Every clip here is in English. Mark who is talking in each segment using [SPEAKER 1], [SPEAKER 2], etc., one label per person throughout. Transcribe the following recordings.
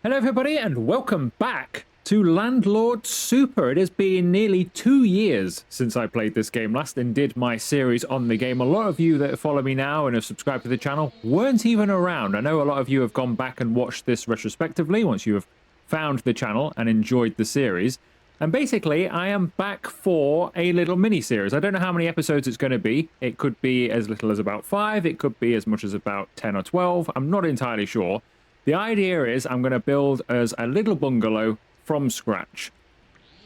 [SPEAKER 1] Hello everybody and welcome back to Landlord Super. It has been nearly 2 years since I played this game last and did my series on the game. A lot of you that follow me now and have subscribed to the channel weren't even around. I know a lot of you have gone back and watched this retrospectively once you have found the channel and enjoyed the series. And basically, I am back for a little mini-series. I don't know how many episodes it's going to be. It could be as little as about 5. It could be as much as about 10 or 12. I'm not entirely sure. The idea is I'm going to build as a little bungalow from scratch.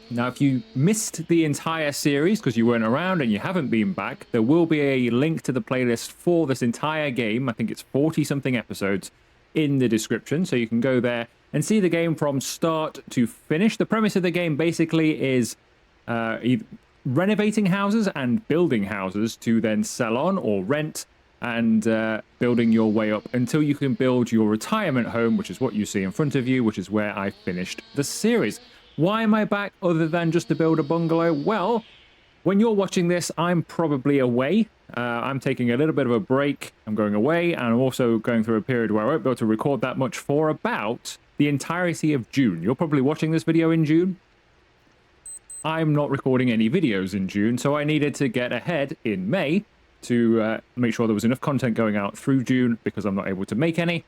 [SPEAKER 1] Now, if you missed the entire series because you weren't around and you haven't been back, there will be a link to the playlist for this entire game. I think it's 40-something episodes in the description, so you can go there and see the game from start to finish. The premise of the game basically is renovating houses and building houses to then sell on or rent, and building your way up until you can build your retirement home, which is what you see in front of you, which is where I finished the series. Why am I back other than just to build a bungalow? Well, when you're watching this, I'm probably away. I'm taking a little bit of a break. I'm going away, and I'm also going through a period where I won't be able to record that much for about the entirety of June. You're probably watching this video in June. I'm not recording any videos in June, so I needed to get ahead in May to make sure there was enough content going out through June because I'm not able to make any.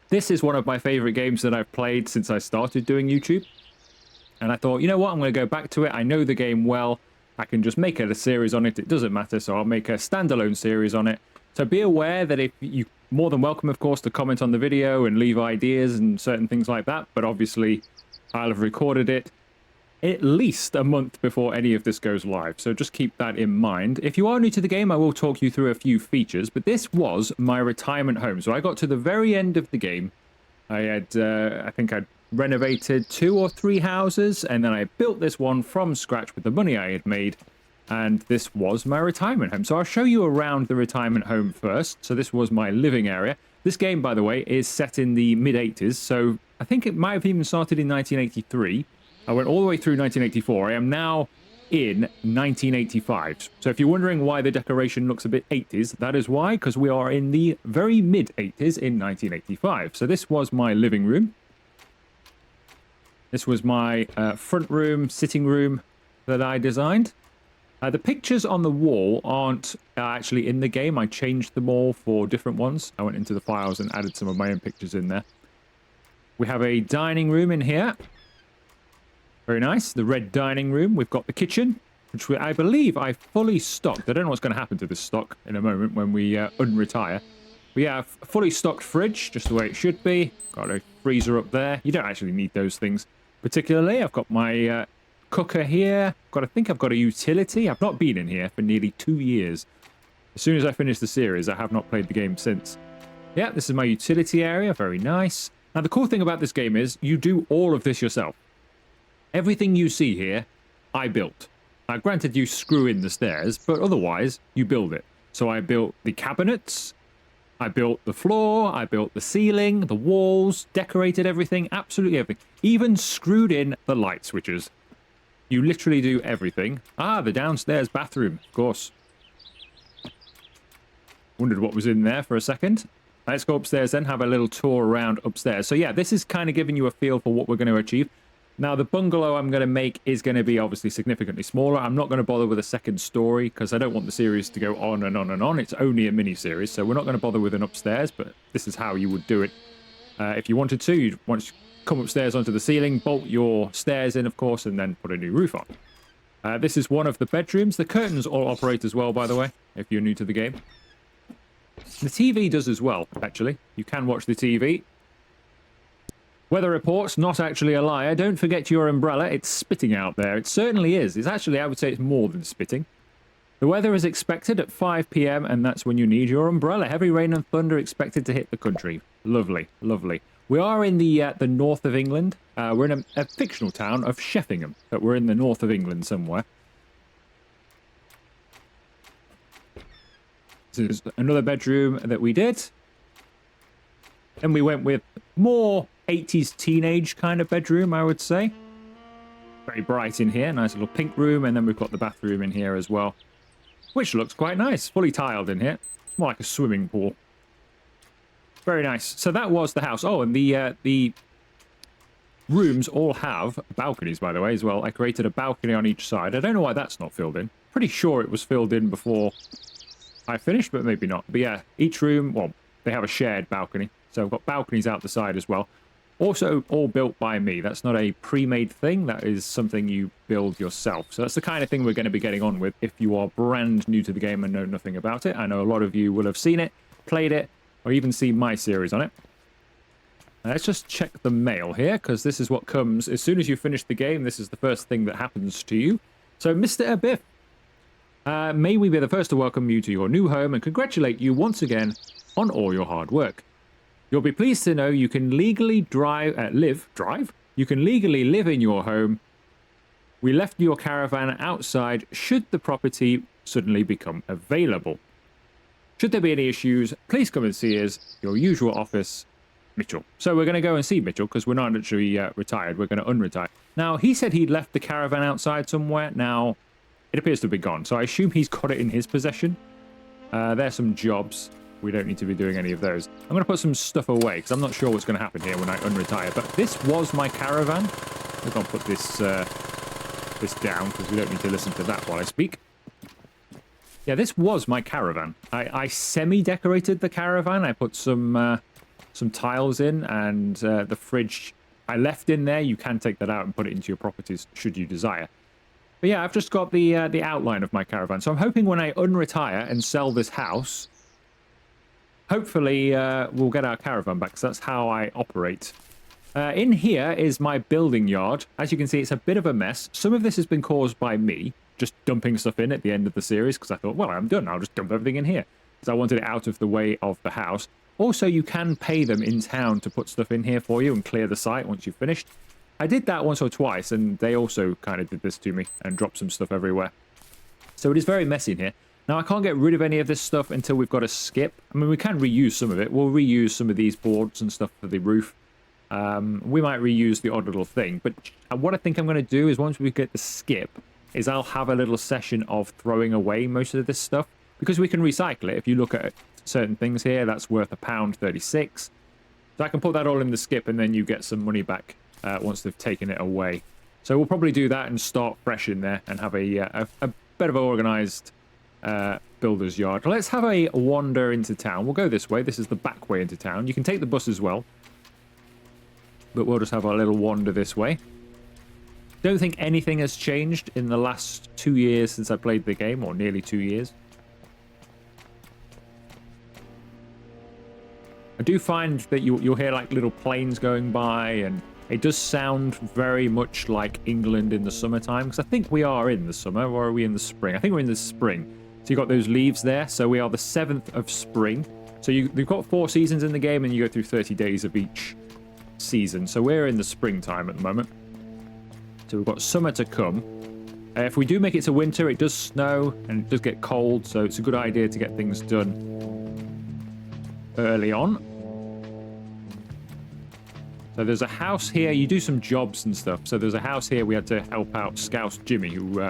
[SPEAKER 1] This is one of my favorite games that I've played since I started doing YouTube. And I thought, you know what, I'm going to go back to it. I know the game well. I can just make it a series on it. It doesn't matter, so I'll make a standalone series on it. So be aware that if you more than welcome, of course, to comment on the video and leave ideas and certain things like that. But obviously, I'll have recorded it at least a month before any of this goes live, so just keep that in mind. If you are new to the game, I will talk you through a few features, but this was my retirement home. So I got to the very end of the game. I had, I think I'd renovated 2 or 3 houses, and then I built this one from scratch with the money I had made, and this was my retirement home. So I'll show you around the retirement home first. So this was my living area. This game, by the way, is set in the mid-80s, so I think it might have even started in 1983. I went all the way through 1984. I am now in 1985. So if you're wondering why the decoration looks a bit 80s, that is why, because we are in the very mid-80s in 1985. So this was my living room. This was my front room, sitting room that I designed. The pictures on the wall aren't actually in the game. I changed them all for different ones. I went into the files and added some of my own pictures in there. We have a dining room in here. Very nice. The red dining room. We've got the kitchen, which I believe I fully stocked. I don't know what's going to happen to this stock in a moment when we unretire. We have a fully stocked fridge, just the way it should be. Got a freezer up there. You don't actually need those things particularly. I've got my cooker here. I think I've got a utility. I've not been in here for nearly 2 years. As soon as I finish the series, I have not played the game since. Yeah, this is my utility area. Very nice. Now, the cool thing about this game is you do all of this yourself. Everything you see here, I built. Now, granted, you screw in the stairs, but otherwise, you build it. So I built the cabinets, I built the floor, I built the ceiling, the walls, decorated everything, absolutely everything. Even screwed in the light switches. You literally do everything. Ah, the downstairs bathroom, of course. Wondered what was in there for a second. Let's go upstairs then, have a little tour around upstairs. So yeah, this is kind of giving you a feel for what we're going to achieve. Now, the bungalow I'm going to make is going to be obviously significantly smaller. I'm not going to bother with a second story because I don't want the series to go on and on and on. It's only a mini-series, so we're not going to bother with an upstairs, but this is how you would do it. If you wanted to, you'd want to come upstairs onto the ceiling, bolt your stairs in, of course, and then put a new roof on. This is one of the bedrooms. The curtains all operate as well, by the way, if you're new to the game. The TV does as well, actually. You can watch the TV. Weather reports, not actually a liar. Don't forget your umbrella. It's spitting out there. It certainly is. It's actually, I would say it's more than spitting. The weather is expected at 5 p.m. and that's when you need your umbrella. Heavy rain and thunder expected to hit the country. Lovely, lovely. We are in the north of England. We're in a fictional town of Sheffingham, but we're in the north of England somewhere. This is another bedroom that we did. And we went with more 80s teenage kind of bedroom, I would say. Very bright in here. Nice little pink room. And then we've got the bathroom in here as well, which looks quite nice. Fully tiled in here. It's more like a swimming pool. Very nice. So that was the house. Oh, and the rooms all have balconies, by the way, as well. I created a balcony on each side. I don't know why that's not filled in. Pretty sure it was filled in before I finished, but maybe not. But yeah, each room, well, they have a shared balcony. So I've got balconies out the side as well. Also, all built by me. That's not a pre-made thing. That is something you build yourself. So that's the kind of thing we're going to be getting on with if you are brand new to the game and know nothing about it. I know a lot of you will have seen it, played it, or even seen my series on it. Let's just check the mail here, because this is what comes as soon as you finish the game. This is the first thing that happens to you. So, Mr. Abiff, may we be the first to welcome you to your new home and congratulate you once again on all your hard work. You'll be pleased to know you can legally drive? You can legally live in your home. We left your caravan outside should the property suddenly become available. Should there be any issues, please come and see us, your usual office, Mitchell. So we're going to go and see Mitchell because we're not actually retired. We're going to unretire. Now, he said he'd left the caravan outside somewhere. Now, it appears to be gone. So I assume he's got it in his possession. There's some jobs. We don't need to be doing any of those. I'm going to put some stuff away because I'm not sure what's going to happen here when I unretire. But this was my caravan. We're going to put this down because we don't need to listen to that while I speak. Yeah, this was my caravan. I semi-decorated the caravan. I put some tiles in, and the fridge I left in there. You can take that out and put it into your properties should you desire. But yeah, I've just got the outline of my caravan. So I'm hoping when I unretire and sell this house, hopefully we'll get our caravan back, because that's how I operate. In here is my building yard. As you can see, it's a bit of a mess. Some of this has been caused by me, just dumping stuff in at the end of the series, because I thought, well, I'm done. I'll just dump everything in here, because I wanted it out of the way of the house. Also, you can pay them in town to put stuff in here for you and clear the site once you've finished. I did that once or twice, and they also kind of did this to me and dropped some stuff everywhere. So it is very messy in here. Now, I can't get rid of any of this stuff until we've got a skip. I mean, we can reuse some of it. We'll reuse some of these boards and stuff for the roof. We might reuse the odd little thing. But what I think I'm going to do is once we get the skip, is I'll have a little session of throwing away most of this stuff, because we can recycle it. If you look at certain things here, that's worth £1.36. So I can put that all in the skip, and then you get some money back once they've taken it away. So we'll probably do that and start fresh in there and have a bit of an organised builder's yard. Let's have a wander into town. We'll go this way. This is the back way into town. You can take the bus as well, but we'll just have a little wander this way. Don't think anything has changed in the last 2 years since I played the game, or nearly 2 years. I do find that you'll hear like little planes going by, and it does sound very much like England in the summertime, because I think we are in the summer, or are we in the spring? I think we're in the spring. So you've got those leaves there. So we are the 7th of spring. So you've got 4 seasons in the game, and you go through 30 days of each season. So we're in the springtime at the moment. So we've got summer to come. If we do make it to winter, it does snow and it does get cold. So it's a good idea to get things done early on. So there's a house here. You do some jobs and stuff. So there's a house here we had to help out Scouse Jimmy, who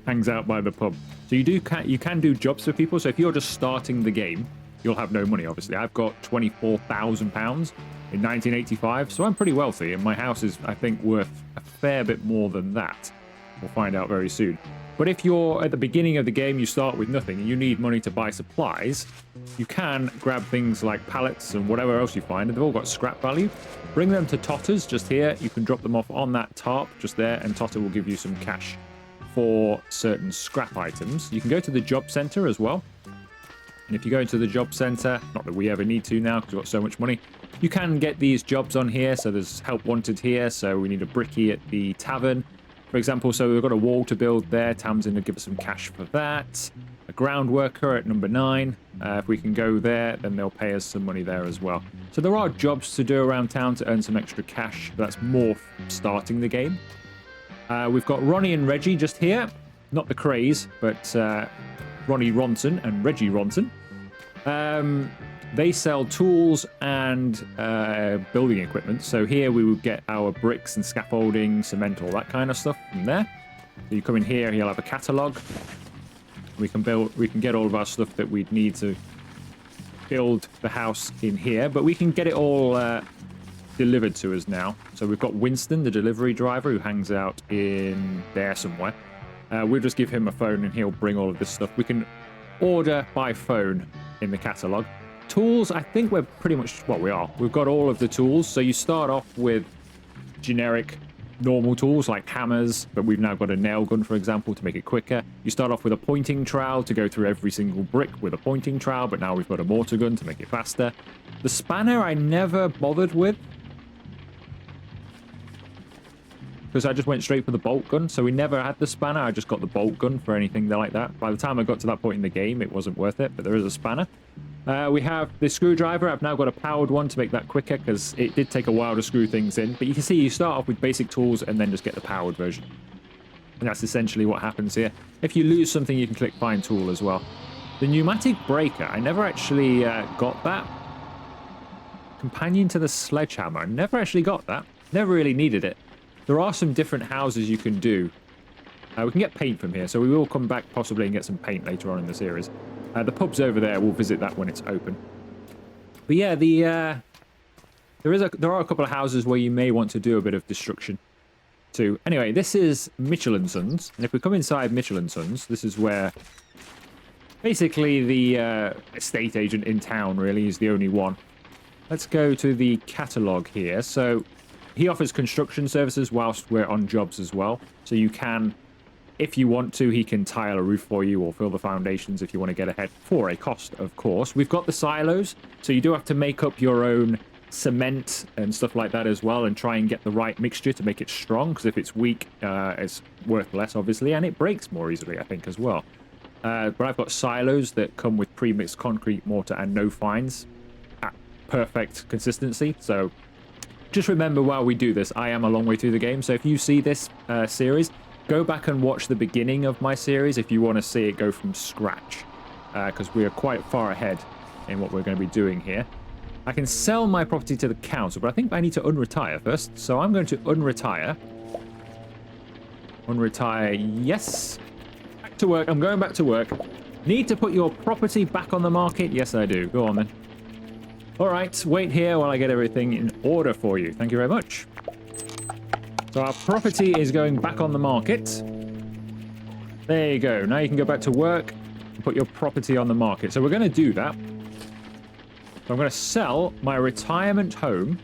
[SPEAKER 1] hangs out by the pub. So you can do jobs for people. So if you're just starting the game, you'll have no money, obviously. I've got £24,000 in 1985, so I'm pretty wealthy, and my house is, I think, worth a fair bit more than that. We'll find out very soon. But if you're at the beginning of the game, you start with nothing, and you need money to buy supplies, you can grab things like pallets and whatever else you find, and they've all got scrap value. Bring them to Totter's just here. You can drop them off on that tarp just there, and Totter will give you some cash for certain scrap items. You can go to the job centre as well. And if you go into the job centre, not that we ever need to now because we've got so much money, you can get these jobs on here. So there's help wanted here. So we need a brickie at the tavern, for example. So we've got a wall to build there. Tamsin will give us some cash for that. A ground worker at number 9. If we can go there, then they'll pay us some money there as well. So there are jobs to do around town to earn some extra cash. That's more starting the game. We've got Ronnie and Reggie just here. Not the Craze, but Ronnie Ronson and Reggie Ronson. They sell tools and building equipment. So here we would get our bricks and scaffolding, cement, all that kind of stuff from there. So you come in here, you'll have a catalogue. We can get all of our stuff that we'd need to build the house in here, but we can get it all delivered to us now. So we've got Winston, the delivery driver, who hangs out in there somewhere. We'll just give him a phone and he'll bring all of this stuff. We can order by phone in the catalog. Tools, I think we're pretty much, well, we are. We've got all of the tools. So you start off with generic normal tools like hammers, but we've now got a nail gun, for example, to make it quicker. You start off with a pointing trowel to go through every single brick with a pointing trowel, but now we've got a mortar gun to make it faster. The spanner I never bothered with, because I just went straight for the bolt gun, so we never had the spanner. I just got the bolt gun for anything like that. By the time I got to that point in the game, it wasn't worth it, but there is a spanner. We have the screwdriver. I've now got a powered one to make that quicker, because it did take a while to screw things in. But you can see you start off with basic tools and then just get the powered version. And that's essentially what happens here. If you lose something, you can click find tool as well. The pneumatic breaker, I never actually got that. Companion to the sledgehammer, I never actually got that. Never really needed it. There are some different houses you can do. We can get paint from here, so we will come back possibly and get some paint later on in the series. The pub's over there. We'll visit that when it's open. But yeah, there are a couple of houses where you may want to do a bit of destruction too. Anyway, this is Mitchell & Sons, and if we come inside Mitchell & Sons, this is where basically the estate agent in town really is the only one. Let's go to the catalogue here. So he offers construction services whilst we're on jobs as well. So you can, if you want to, he can tile a roof for you or fill the foundations if you want to get ahead for a cost, of course. We've got the silos, so you do have to make up your own cement and stuff like that as well and try and get the right mixture to make it strong, because if it's weak, it's worth less, obviously, and it breaks more easily, I think, as well. But I've got silos that come with pre-mixed concrete, mortar, and no fines at perfect consistency, so just remember while we do this, I am a long way through the game, so if you see this series, go back and watch the beginning of my series if you want to see it go from scratch, because we are quite far ahead in what we're going to be doing here. I can sell my property to the council, but I think I need to unretire first, so I'm going to unretire. Unretire, yes. Back to work. I'm going back to work. Need to put your property back on the market? Yes, I do. Go on then. All right, wait here while I get everything in order for you. Thank you very much. So our property is going back on the market. There you go. Now you can go back to work and put your property on the market. So we're going to do that. So I'm going to sell my retirement home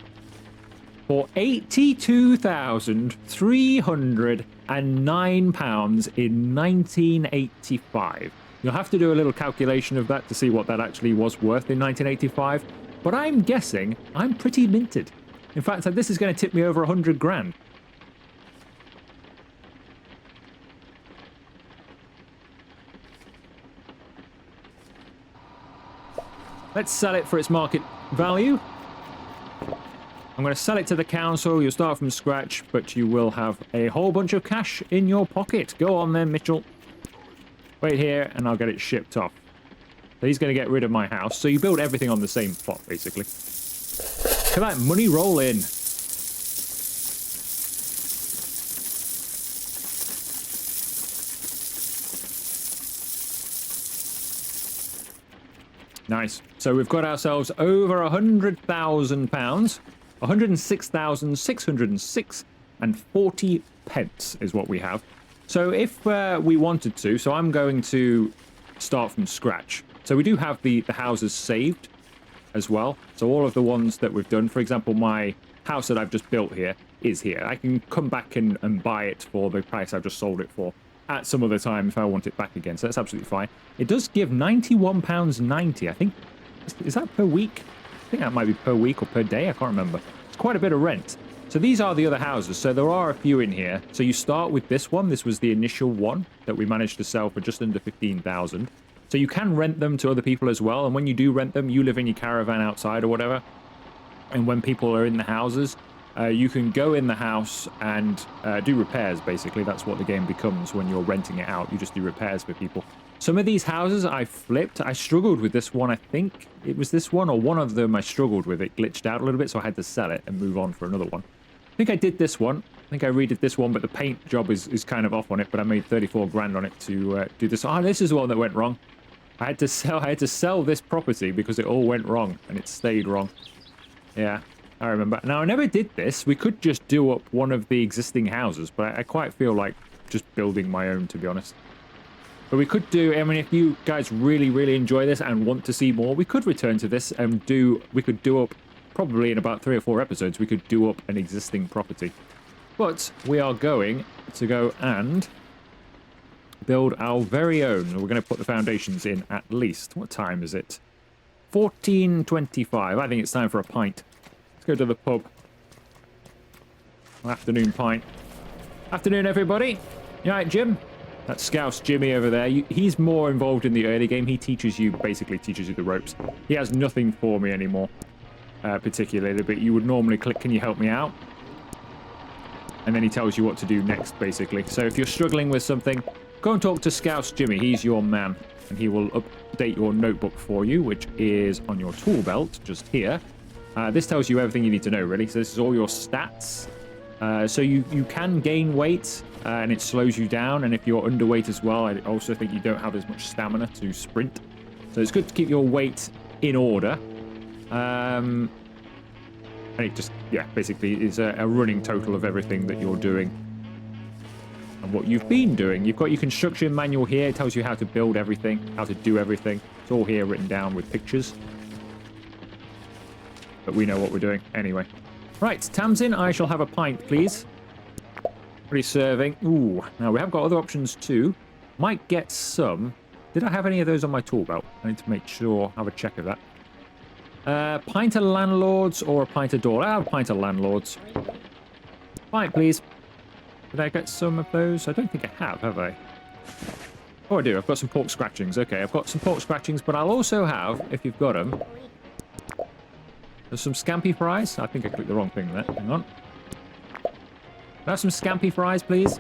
[SPEAKER 1] for £82,309 in 1985. You'll have to do a little calculation of that to see what that actually was worth in 1985. But I'm guessing I'm pretty minted. In fact, this is going to tip me over 100 grand. Let's sell it for its market value. I'm going to sell it to the council. You'll start from scratch, but you will have a whole bunch of cash in your pocket. Go on then, Mitchell. Wait here, and I'll get it shipped off. So he's going to get rid of my house. So you build everything on the same plot, basically. Look at that money roll in. Nice. So we've got ourselves over £100,000, 106,606 and 40 pence is what we have. So if we wanted to, so I'm going to start from scratch. So we do have the houses saved as well. So all of the ones that we've done, for example, my house that I've just built here is here. I can come back and buy it for the price I've just sold it for at some other time if I want it back again. So that's absolutely fine. It does give £91.90, I think. Is that per week? I think that might be per week or per day. I can't remember. It's quite a bit of rent. So these are the other houses. So there are a few in here. So you start with this one. This was the initial one that we managed to sell for just under 15,000. So you can rent them to other people as well. And when you do rent them, you live in your caravan outside or whatever. And when people are in the houses, you can go in the house and do repairs, basically. That's what the game becomes when you're renting it out. You just do repairs for people. Some of these houses I flipped. I struggled with this one. I think it was this one or one of them I struggled with. It glitched out a little bit, so I had to sell it and move on for another one. I think I did this one. I think I redid this one, but the paint job is kind of off on it, but I made 34 grand on it to do this. Oh, this is the one that went wrong. I had to sell this property because it all went wrong and it stayed wrong. Yeah. I remember. Now, I never did this. We could just do up one of the existing houses, but I quite feel like just building my own, to be honest. But we could do, I mean, if you guys really, really enjoy this and want to see more, we could return to this and we could do up, probably in about 3 or 4 episodes, we could do up an existing property. But we are going to go and build our very own. We're going to put the foundations in at least. What time is it? 14:25. I think it's time for a pint. Let's go to the pub. Afternoon pint. Afternoon, everybody. You all right, Jim? That's Scouse Jimmy over there. He's more involved in the early game. He basically teaches you the ropes. He has nothing for me anymore, particularly, but you would normally click, can you help me out? And then he tells you what to do next, basically. So if you're struggling with something, go and talk to Scouse Jimmy. He's your man, and he will update your notebook for you, which is on your tool belt, just here. This tells you everything you need to know, really. So this is all your stats. So you can gain weight, and it slows you down. And if you're underweight as well, I also think you don't have as much stamina to sprint. So it's good to keep your weight in order. And it just, yeah, basically is a running total of everything that you're doing and what you've been doing. You've got your construction manual here. It tells you how to build everything, how to do everything. It's all here written down with pictures. But we know what we're doing anyway. Right, Tamsin, I shall have a pint, please. Pretty serving. Ooh, now we have got other options too. Might get some. Did I have any of those on my tool belt? I need to make sure, have a check of that. Pint of Landlords or a pint of Door? I'll have a pint of Landlords. Pint, please. Did I get some of those? I don't think I have I? Oh, I do. I've got some pork scratchings. Okay, I've got some pork scratchings, but I'll also have, if you've got them, there's some scampi fries. I think I clicked the wrong thing there. Hang on. Can I have some scampi fries, please?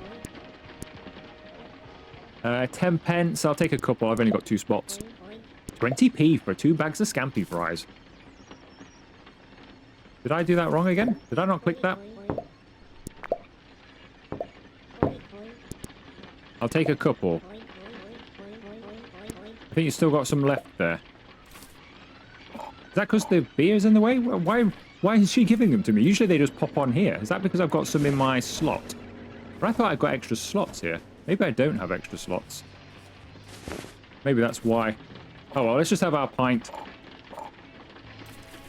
[SPEAKER 1] 10 pence. I'll take a couple. I've only got 2 spots. 20p for 2 bags of scampi fries. Did I do that wrong again? Did I not click that? I'll take a couple. I think you still got some left there. Is that because the beer's in the way? Why is she giving them to me? Usually they just pop on here. Is that because I've got some in my slot? But I thought I got extra slots here. Maybe I don't have extra slots. Maybe that's why. Oh well, let's just have our pint.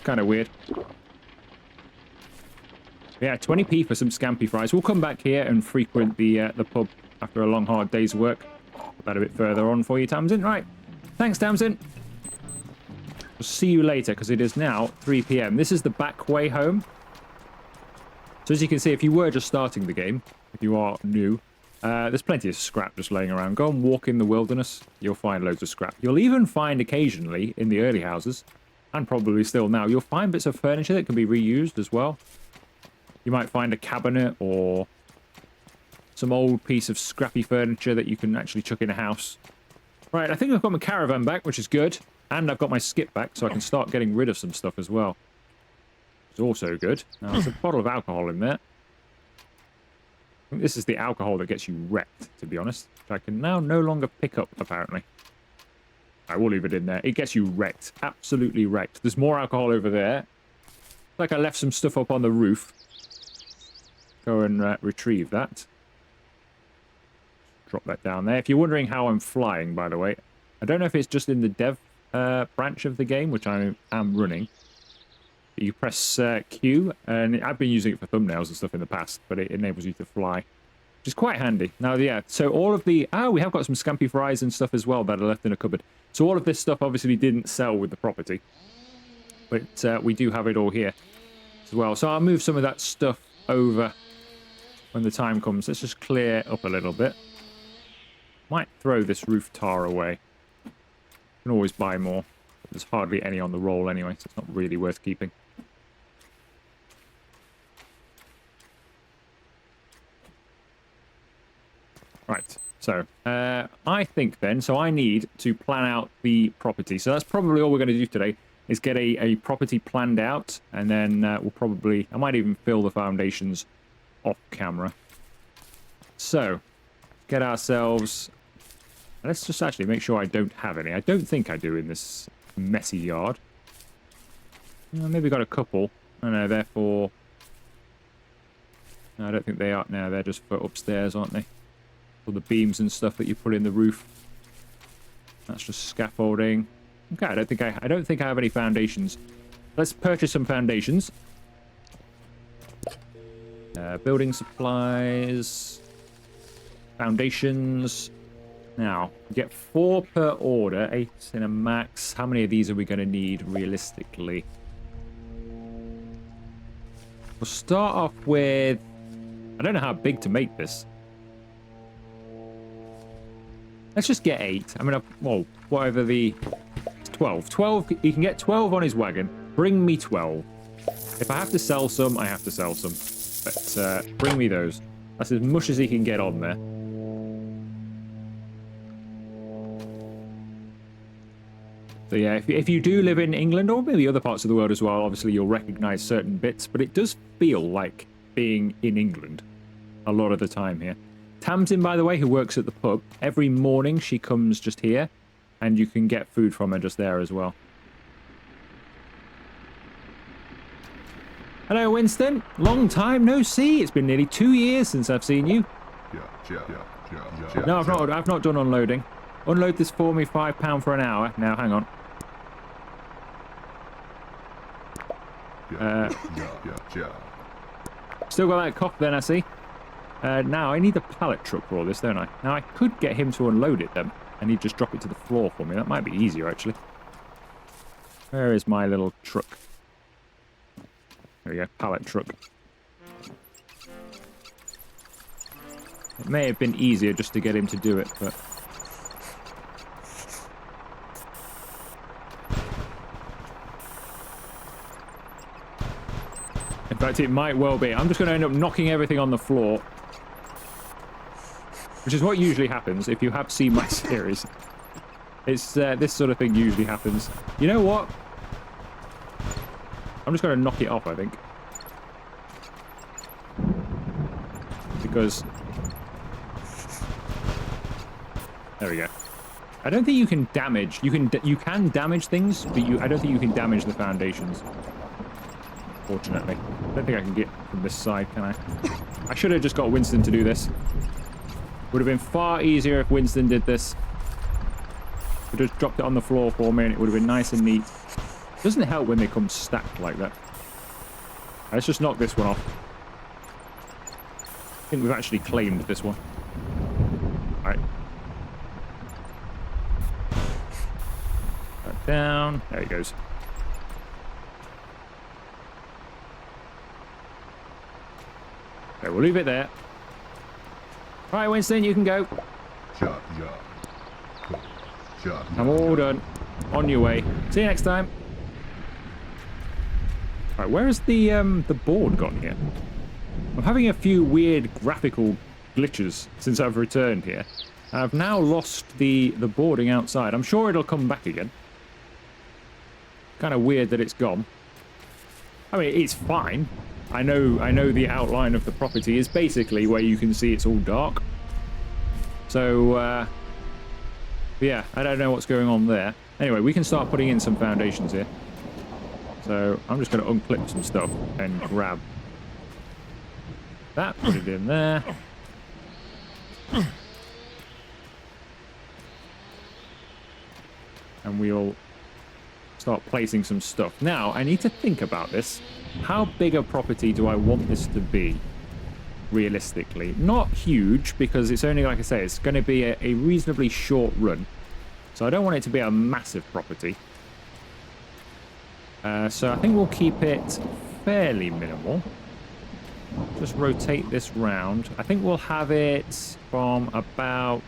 [SPEAKER 1] Kind of weird. Yeah, 20p for some scampi fries. We'll come back here and frequent the pub after a long, hard day's work. Put that a bit further on for you, Tamsin. Right. Thanks, Tamsin. We'll see you later, because it is now 3 p.m. This is the back way home. So as you can see, if you were just starting the game, if you are new, there's plenty of scrap just laying around. Go and walk in the wilderness. You'll find loads of scrap. You'll even find occasionally in the early houses, and probably still now, you'll find bits of furniture that can be reused as well. You might find a cabinet or some old piece of scrappy furniture that you can actually chuck in a house. Right, I think I've got my caravan back, which is good. And I've got my skip back, so I can start getting rid of some stuff as well. It's also good. Now, there's a bottle of alcohol in there. I think this is the alcohol that gets you wrecked, to be honest. Which I can now no longer pick up, apparently. I will leave it in there. It gets you wrecked. Absolutely wrecked. There's more alcohol over there. It's like I left some stuff up on the roof. Go and retrieve that. Drop that down there. If you're wondering how I'm flying, by the way, I don't know if it's just in the dev branch of the game, which I am running. You press Q, and I've been using it for thumbnails and stuff in the past, but it enables you to fly, which is quite handy. Now, yeah, so all of the... we have got some scampi fries and stuff as well that are left in a cupboard. So all of this stuff obviously didn't sell with the property, but we do have it all here as well. So I'll move some of that stuff over when the time comes. Let's just clear up a little bit. Might throw this roof tar away. Can always buy more. There's hardly any on the roll anyway, so it's not really worth keeping. Right, so I think then, so I need to plan out the property. So that's probably all we're going to do today, is get a property planned out, and then we'll probably, I might even fill the foundations off camera. So, get ourselves... Let's just actually make sure I don't have any. I don't think I do in this messy yard. Maybe got a couple. Oh no, they're for... No, I don't think they are. No, they're just for upstairs, aren't they? All the beams and stuff that you put in the roof. That's just scaffolding. Okay, I don't think I have any foundations. Let's purchase some foundations. Building supplies. Foundations. Now, we get 4 per order, 8 in a max. How many of these are we going to need realistically? We'll start off with... I don't know how big to make this. Let's just get 8. I mean, well, whatever the... 12. 12, he can get 12 on his wagon. Bring me 12. If I have to sell some, I have to sell some. But bring me those. That's as much as he can get on there. So yeah, if you do live in England or maybe other parts of the world as well, obviously you'll recognize certain bits, but it does feel like being in England a lot of the time here. Tamsin, by the way, who works at the pub, every morning she comes just here, and you can get food from her just there as well. Hello, Winston. Long time no see. It's been nearly 2 years since I've seen you. No, I've not done unloading. Unload this for me, £5 for an hour. Now, hang on. Still got that cough then, I see. Now, I need a pallet truck for all this, don't I? Now, I could get him to unload it then, and he'd just drop it to the floor for me. That might be easier, actually. Where is my little truck? There we go, pallet truck. It may have been easier just to get him to do it, but... In fact, it might well be. I'm just going to end up knocking everything on the floor. Which is what usually happens if you have seen my series. It's this sort of thing usually happens. You know what? I'm just going to knock it off, I think. Because... There we go. I don't think you can damage... You can damage things, but I don't think you can damage the foundations. Fortunately. I don't think I can get from this side, can I? I should have just got Winston to do this. Would have been far easier if Winston did this. Would have just dropped it on the floor for me and it would have been nice and neat. Doesn't help when they come stacked like that. Let's just knock this one off. I think we've actually claimed this one. Alright. That down. There he goes. Okay, we'll leave it there. Right, Winston, you can go. I'm all done. On your way. See you next time. Right, where has the board gone here? I'm having a few weird graphical glitches since I've returned here. I've now lost the boarding outside. I'm sure it'll come back again. Kind of weird that it's gone. I mean, it's fine. I know the outline of the property is basically where you can see it's all dark. So, yeah, I don't know what's going on there. Anyway, we can start putting in some foundations here. So, I'm just going to unclip some stuff and grab that, put it in there. And we'll start placing some stuff. Now, I need to think about this. How big a property do I want this to be, realistically? Not huge, because it's only, like I say, it's going to be a reasonably short run. So I don't want it to be a massive property. So I think we'll keep it fairly minimal. Just rotate this round. I think we'll have it from about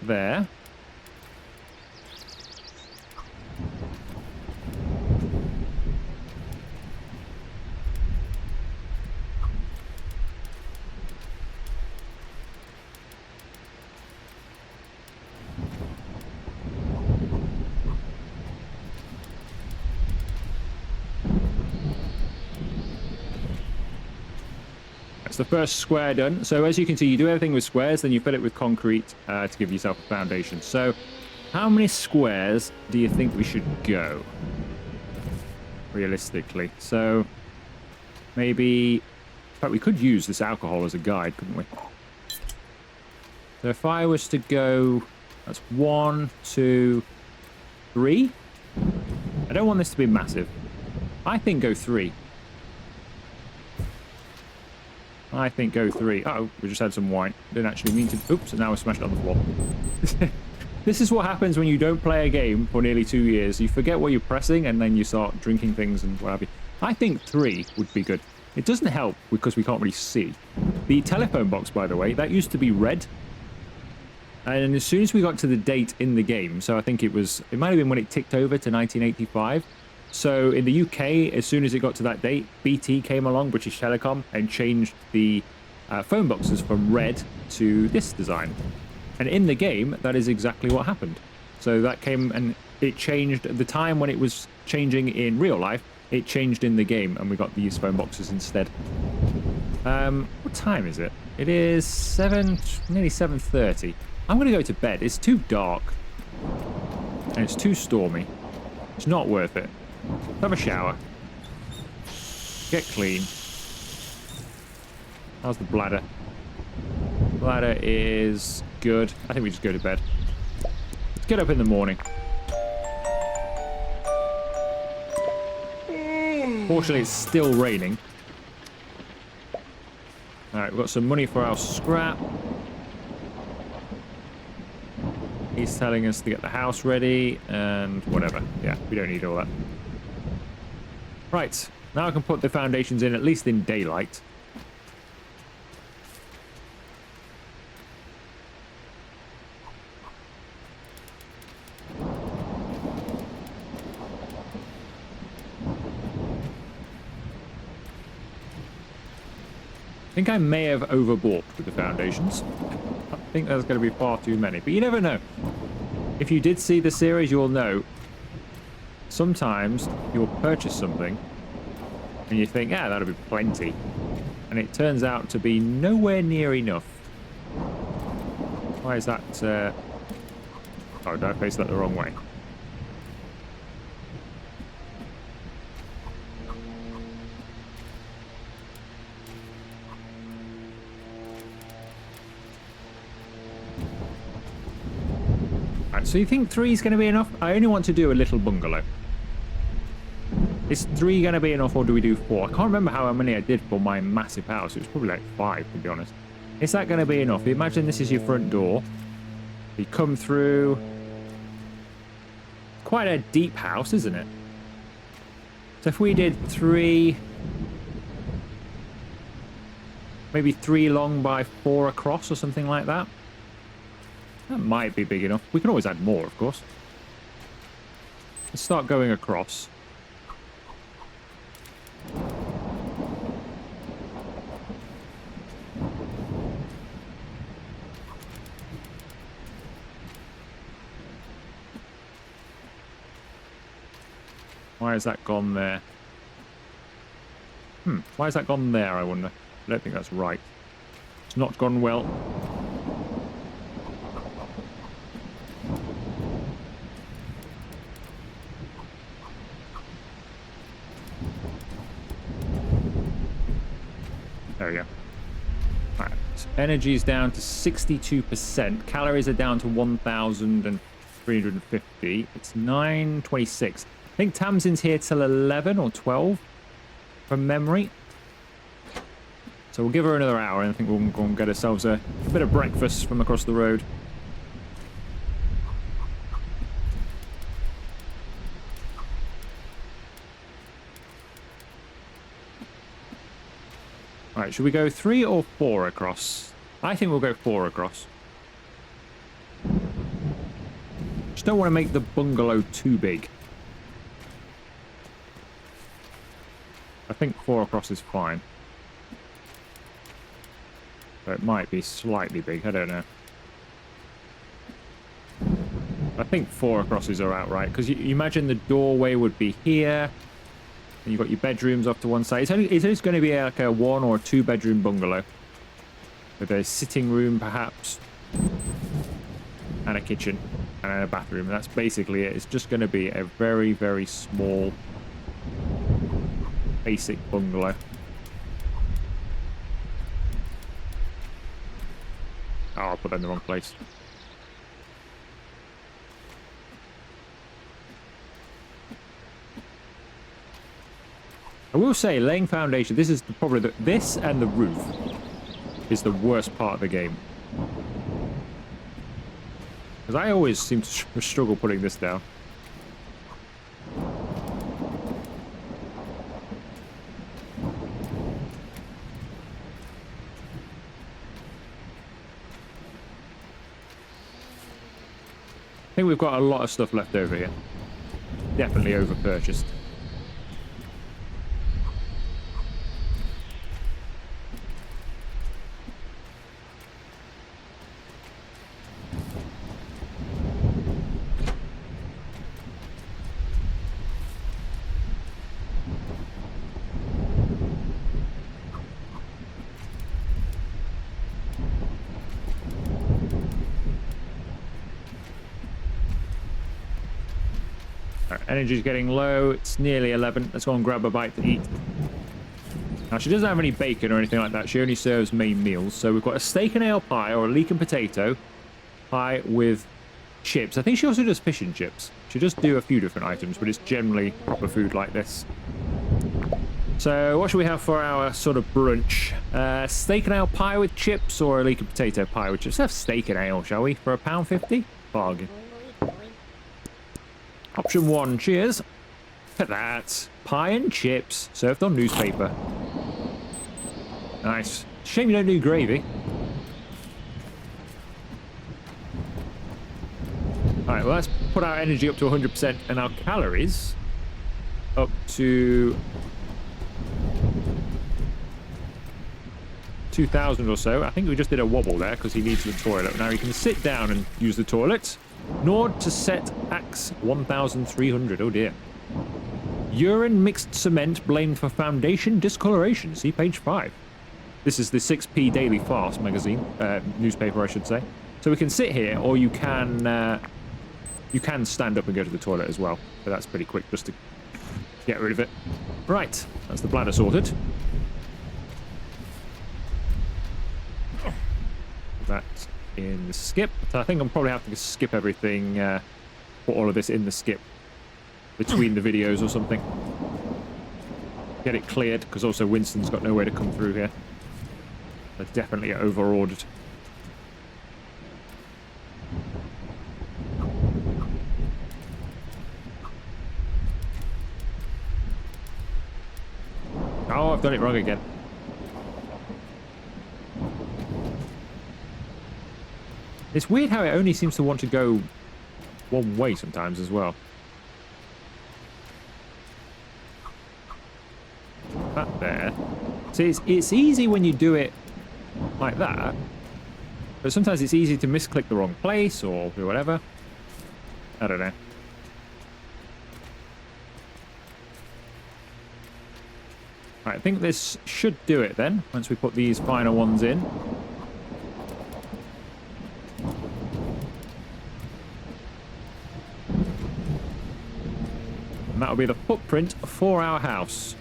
[SPEAKER 1] there. The first square done. So as you can see, you do everything with squares, then you fill it with concrete to give yourself a foundation. So how many squares do you think we should go? realistically. So maybe, in fact, we could use this alcohol as a guide, couldn't we? So if I was to go, that's 1, 2, 3. I don't want this to be massive. I think go 3. I think go 3. Oh, we just had some wine. Didn't actually mean to. Oops, and now we're smashed on the floor. This is what happens when you don't play a game for nearly 2 years. You forget what you're pressing, and then you start drinking things and what have you. I think 3 would be good. It doesn't help because we can't really see. The telephone box, by the way, that used to be red. And as soon as we got to the date in the game, so I think it might have been when it ticked over to 1985. So in the UK, as soon as it got to that date, BT came along, British Telecom, and changed the phone boxes from red to this design. And in the game, that is exactly what happened. So that came and it changed the time when it was changing in real life. It changed in the game, and we got these phone boxes instead. What time is it? It is nearly 7:30. I'm going to go to bed. It's too dark. And it's too stormy. It's not worth it. Have a shower. Get clean. How's the bladder? Bladder is good. I think we just go to bed. Let's get up in the morning. Fortunately, it's still raining. Alright, we've got some money for our scrap. He's telling us to get the house ready and whatever. Yeah, we don't need all that. Right, now I can put the foundations in, at least in daylight. I think I may have overbought with the foundations. I think there's going to be far too many, but you never know. If you did see the series, you'll know sometimes you'll purchase something and you think, yeah, that'll be plenty. And it turns out to be nowhere near enough. Why is that? Oh, did I face that the wrong way? So you think 3 is going to be enough? I only want to do a little bungalow. Is 3 going to be enough, or do we do 4? I can't remember how many I did for my massive house. It was probably like 5, to be honest. Is that going to be enough? Imagine this is your front door. You come through. Quite a deep house, isn't it? So if we did 3... maybe 3 long by 4 across or something like that. That might be big enough. We can always add more, of course. Let's start going across. Why has that gone there? Why has that gone there, I wonder? I don't think that's right. It's not gone well. There we go. Right. Energy's down to 62%. Calories are down to 1,350. It's 9:26. I think Tamsin's here till 11 or 12 from memory. So we'll give her another hour, and I think we'll go and get ourselves a bit of breakfast from across the road. Right, should we go 3 or 4 across? I think we'll go 4 across. Just don't want to make the bungalow too big. I think 4 across is fine. But it might be slightly big, I don't know. I think 4 acrosses are outright, because you imagine the doorway would be here. And you've got your bedrooms off to one side. It's just going to be like a 1 or 2 bedroom bungalow. With a sitting room, perhaps. And a kitchen. And a bathroom. That's basically it. It's just going to be a very, very small basic bungalow. Oh, I'll put that in the wrong place. I will say, laying foundation, this is probably this and the roof is the worst part of the game. Because I always seem to struggle putting this down. I think we've got a lot of stuff left over here. Definitely over-purchased. Energy's getting low. It's nearly 11. Let's go and grab a bite to eat. Now, she doesn't have any bacon or anything like that. She only serves main meals. So we've got a steak and ale pie or a leek and potato pie with chips. I think she also does fish and chips. She does do a few different items, but it's generally proper food like this. So what should we have for our sort of brunch? Steak and ale pie with chips or a leek and potato pie with chips? Let's have steak and ale, shall we? For £1.50? Bargain. Option 1, cheers. Look at that. Pie and chips served on newspaper. Nice. Shame you don't do gravy. Alright, well, let's put our energy up to 100% and our calories up to 2,000 or so. I think we just did a wobble there because he needs the toilet. Now he can sit down and use the toilet. Nord to set axe 1,300. Oh dear. Urine mixed cement blamed for foundation discoloration. See page 5. This is the 6p Daily Farce magazine, newspaper, I should say. So we can sit here, or you can stand up and go to the toilet as well. But that's pretty quick, just to get rid of it. Right, that's the bladder sorted. That's in the skip. So I think I'm probably have to skip everything, put all of this in the skip between the videos or something. Get it cleared, because also Winston's got nowhere to come through here. They're definitely over-ordered. Oh, I've done it wrong again. It's weird how it only seems to want to go one way sometimes as well. That there. See, it's easy when you do it like that, but sometimes it's easy to misclick the wrong place or whatever. I don't know. Right, I think this should do it then, once we put these final ones in. And that'll be the footprint for our house.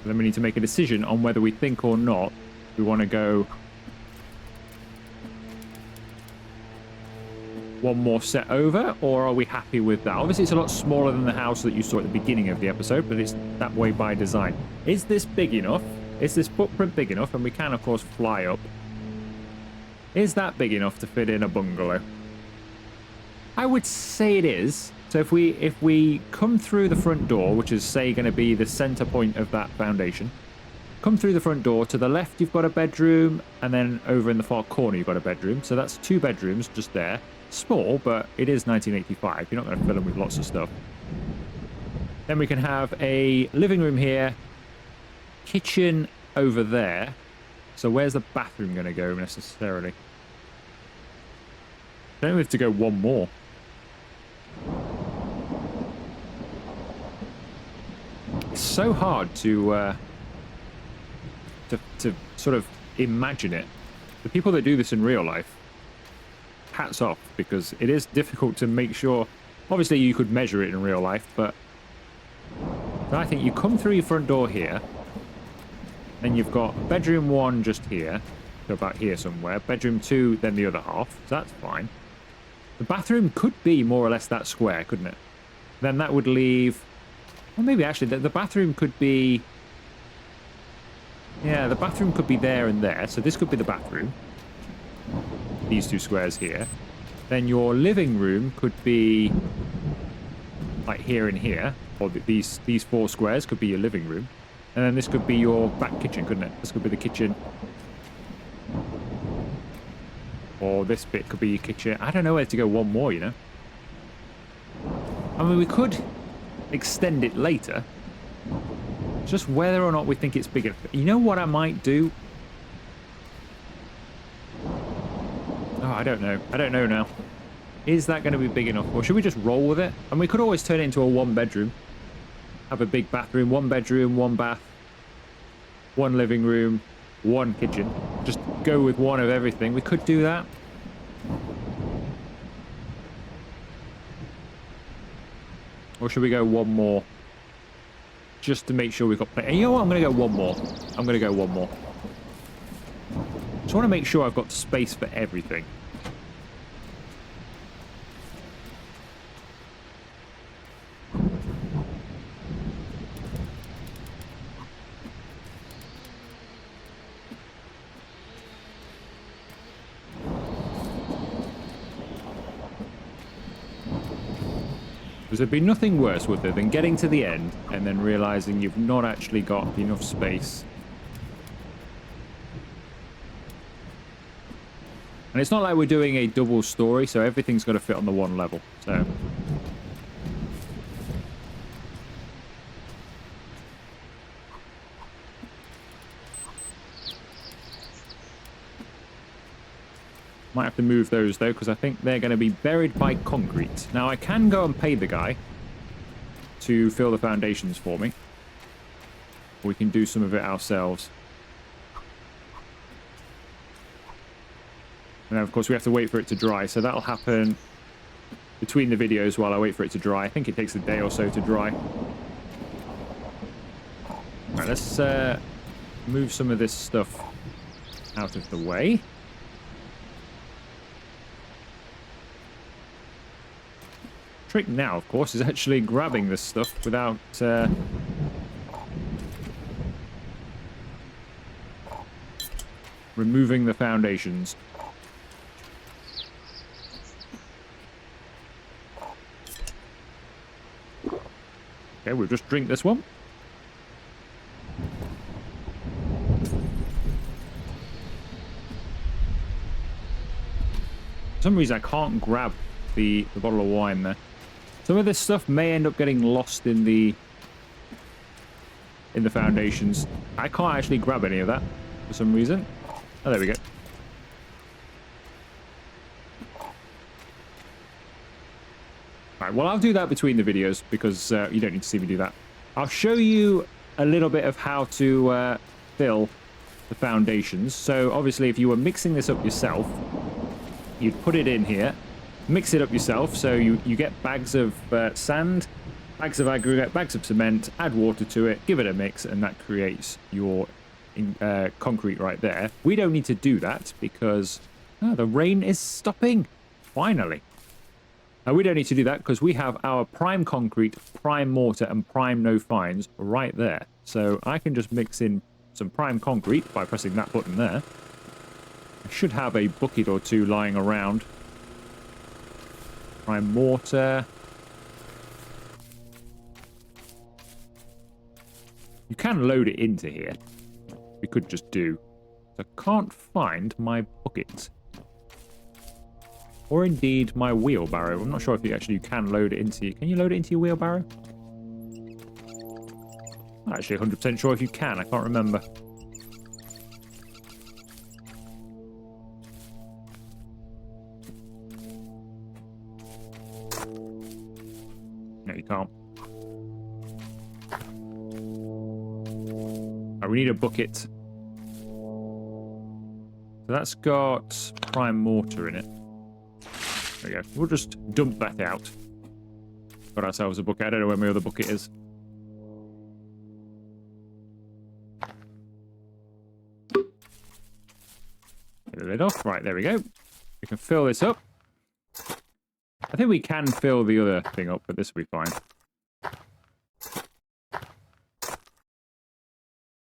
[SPEAKER 1] And then we need to make a decision on whether we think or not we want to go one more set over, or are we happy with that? Obviously, it's a lot smaller than the house that you saw at the beginning of the episode, but it's that way by design. Is this big enough? Is this footprint big enough? And we can, of course, fly up. Is that big enough to fit in a bungalow? I would say it is. So if we come through the front door, which is, say, going to be the center point of that foundation, come through the front door, to the left you've got a bedroom, and then over in the far corner you've got a bedroom. So that's 2 bedrooms just there. Small, but it is 1985. You're not going to fill them with lots of stuff. Then we can have a living room here, kitchen over there. So where's the bathroom going to go necessarily? I don't know if we have to go one more. It's so hard to sort of imagine it. The people that do this in real life, hats off, because it is difficult to make sure Obviously, you could measure it in real life, but I think you come through your front door here. Then you've got bedroom 1 just here. So about here somewhere. Bedroom 2, then the other half. So that's fine. The bathroom could be more or less that square, couldn't it? Then that would leave... Well, maybe actually the bathroom could be... Yeah, the bathroom could be there and there. So this could be the bathroom. These 2 squares here. Then your living room could be like here and here. Or these 4 squares could be your living room. And then this could be your back kitchen, couldn't it? This could be the kitchen. Or this bit could be your kitchen. I don't know where to go one more, you know? I mean, we could extend it later. Just whether or not we think it's big enough. You know what I might do? Oh, I don't know. I don't know now. Is that going to be big enough? Or should we just roll with it? And we could always turn it into a 1-bedroom. Have a big bathroom, 1 bedroom, 1 bath, 1 living room, 1 kitchen. Just go with 1 of everything. We could do that. Or should we go 1 more? Just to make sure we've got plenty. You know what? I'm going to go 1 more. I'm going to go 1 more. Just want to make sure I've got space for everything. Because there'd be nothing worse, would there, than getting to the end and then realizing you've not actually got enough space. And it's not like we're doing a double story, so everything's got to fit on the 1 level. So might have to move those, though, because I think they're going to be buried by concrete. Now, I can go and pay the guy to fill the foundations for me. We can do some of it ourselves. And then, of course, we have to wait for it to dry, so that'll happen between the videos while I wait for it to dry. I think it takes a day or so to dry. Alright, let's move some of this stuff out of the way. Trick now, of course, is actually grabbing this stuff without removing the foundations. Okay, we'll just drink this one. For some reason, I can't grab the bottle of wine there. Some of this stuff may end up getting lost in the foundations. I can't actually grab any of that for some reason. Oh, there we go. Right, well, I'll do that between the videos because you don't need to see me do that. I'll show you a little bit of how to fill the foundations. So, obviously, if you were mixing this up yourself, you'd put it in here. Mix it up yourself, so you get bags of sand, bags of aggregate, bags of cement, add water to it, give it a mix, and that creates your concrete right there. We don't need to do that because the rain is stopping, finally. We don't need to do that because we have our prime concrete, prime mortar, and prime no fines right there. So I can just mix in some prime concrete by pressing that button there. I should have a bucket or 2 lying around. Prime mortar. You can load it into here. We could just do. I can't find my bucket. Or indeed my wheelbarrow. I'm not sure if you actually can load it into... Can you load it into your wheelbarrow? I'm not actually 100% sure if you can. I can't remember. No, you can't. Right, we need a bucket. So that's got prime mortar in it. There we go. We'll just dump that out. got ourselves a bucket. I don't know where my other bucket is. Get the lid off. Right, there we go. We can fill this up. I think we can fill the other thing up, but this will be fine.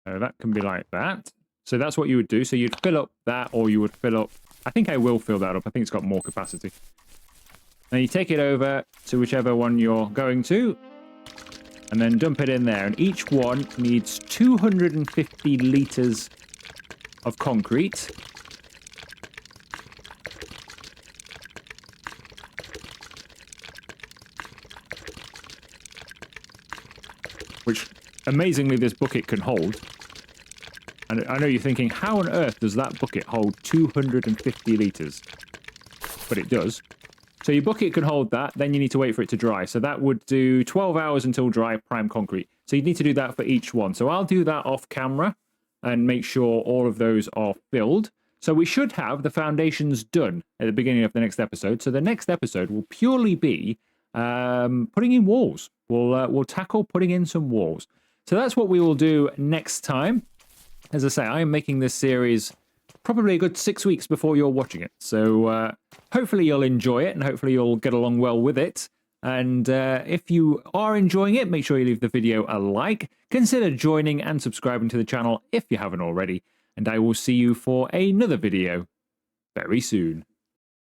[SPEAKER 1] So that can be like that. So that's what you would do. So you'd fill up that, or you would fill up... I think I will fill that up. I think it's got more capacity. Then you take it over to whichever one you're going to, and then dump it in there. And each one needs 250 litres of concrete. Which, amazingly, this bucket can hold. And I know you're thinking, how on earth does that bucket hold 250 litres? But it does. So your bucket can hold that, then you need to wait for it to dry. So that would do 12 hours until dry prime concrete. So you need to do that for each one. So I'll do that off camera and make sure all of those are filled. So we should have the foundations done at the beginning of the next episode. So the next episode will purely be putting in walls. We'll tackle putting in some walls. So that's what we will do next time. As I say, I am making this series probably a good 6 weeks before you're watching it. So hopefully you'll enjoy it and hopefully you'll get along well with it. And if you are enjoying it, make sure you leave the video a like. Consider joining and subscribing to the channel if you haven't already. And I will see you for another video very soon.